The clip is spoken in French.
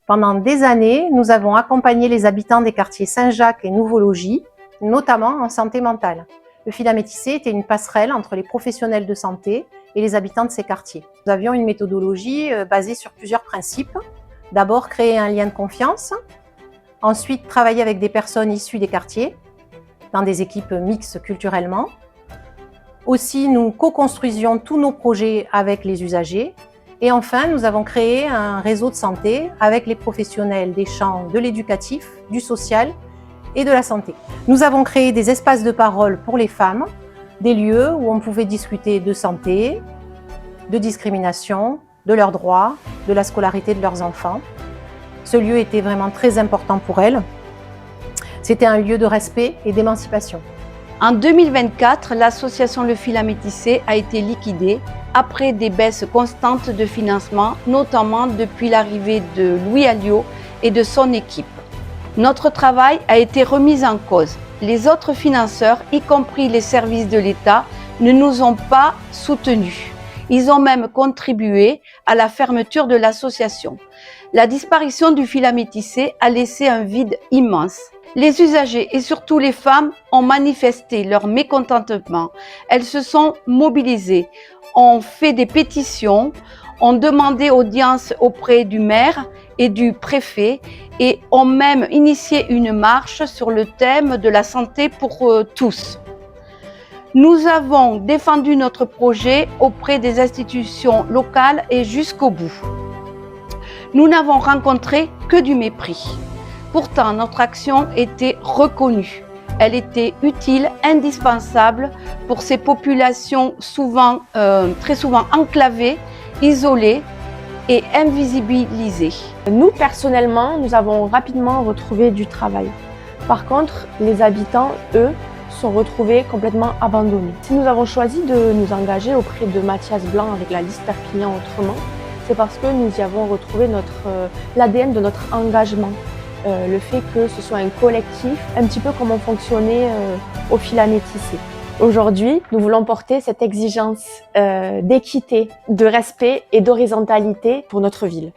Pendant des années, nous avons accompagné les habitants des quartiers Saint-Jacques et Nouveau-Logis, notamment en santé mentale. Le fil à métisser était une passerelle entre les professionnels de santé et les habitants de ces quartiers. Nous avions une méthodologie basée sur plusieurs principes. D'abord, créer un lien de confiance. Ensuite, travailler avec des personnes issues des quartiers, dans des équipes mixtes culturellement. Aussi, nous co-construisions tous nos projets avec les usagers. Et enfin, nous avons créé un réseau de santé avec les professionnels des champs de l'éducatif, du social et de la santé. Nous avons créé des espaces de parole pour les femmes, des lieux où on pouvait discuter de santé, de discrimination, de leurs droits, de la scolarité de leurs enfants. Ce lieu était vraiment très important pour elles. C'était un lieu de respect et d'émancipation. En 2024, l'association Le Fil à Métisser a été liquidée après des baisses constantes de financement, notamment depuis l'arrivée de Louis Alliot et de son équipe. Notre travail a été remis en cause. Les autres financeurs, y compris les services de l'État, ne nous ont pas soutenus. Ils ont même contribué à la fermeture de l'association. La disparition du fil à métisser a laissé un vide immense. Les usagers et surtout les femmes ont manifesté leur mécontentement. Elles se sont mobilisées, ont fait des pétitions, ont demandé audience auprès du maire et du préfet et ont même initié une marche sur le thème de la santé pour tous. Nous avons défendu notre projet auprès des institutions locales et jusqu'au bout. Nous n'avons rencontré que du mépris. Pourtant, notre action était reconnue. Elle était utile, indispensable pour ces populations très souvent enclavées, isolées et invisibilisées. Nous, personnellement, nous avons rapidement retrouvé du travail. Par contre, les habitants, eux, sont retrouvés complètement abandonnés. Si nous avons choisi de nous engager auprès de Mathias Blanc avec la liste Perpignan Autrement, c'est parce que nous y avons retrouvé l'ADN de notre engagement. Le fait que ce soit un collectif, un petit peu comme on fonctionnait au fil à métisser. Aujourd'hui, nous voulons porter cette exigence d'équité, de respect et d'horizontalité pour notre ville.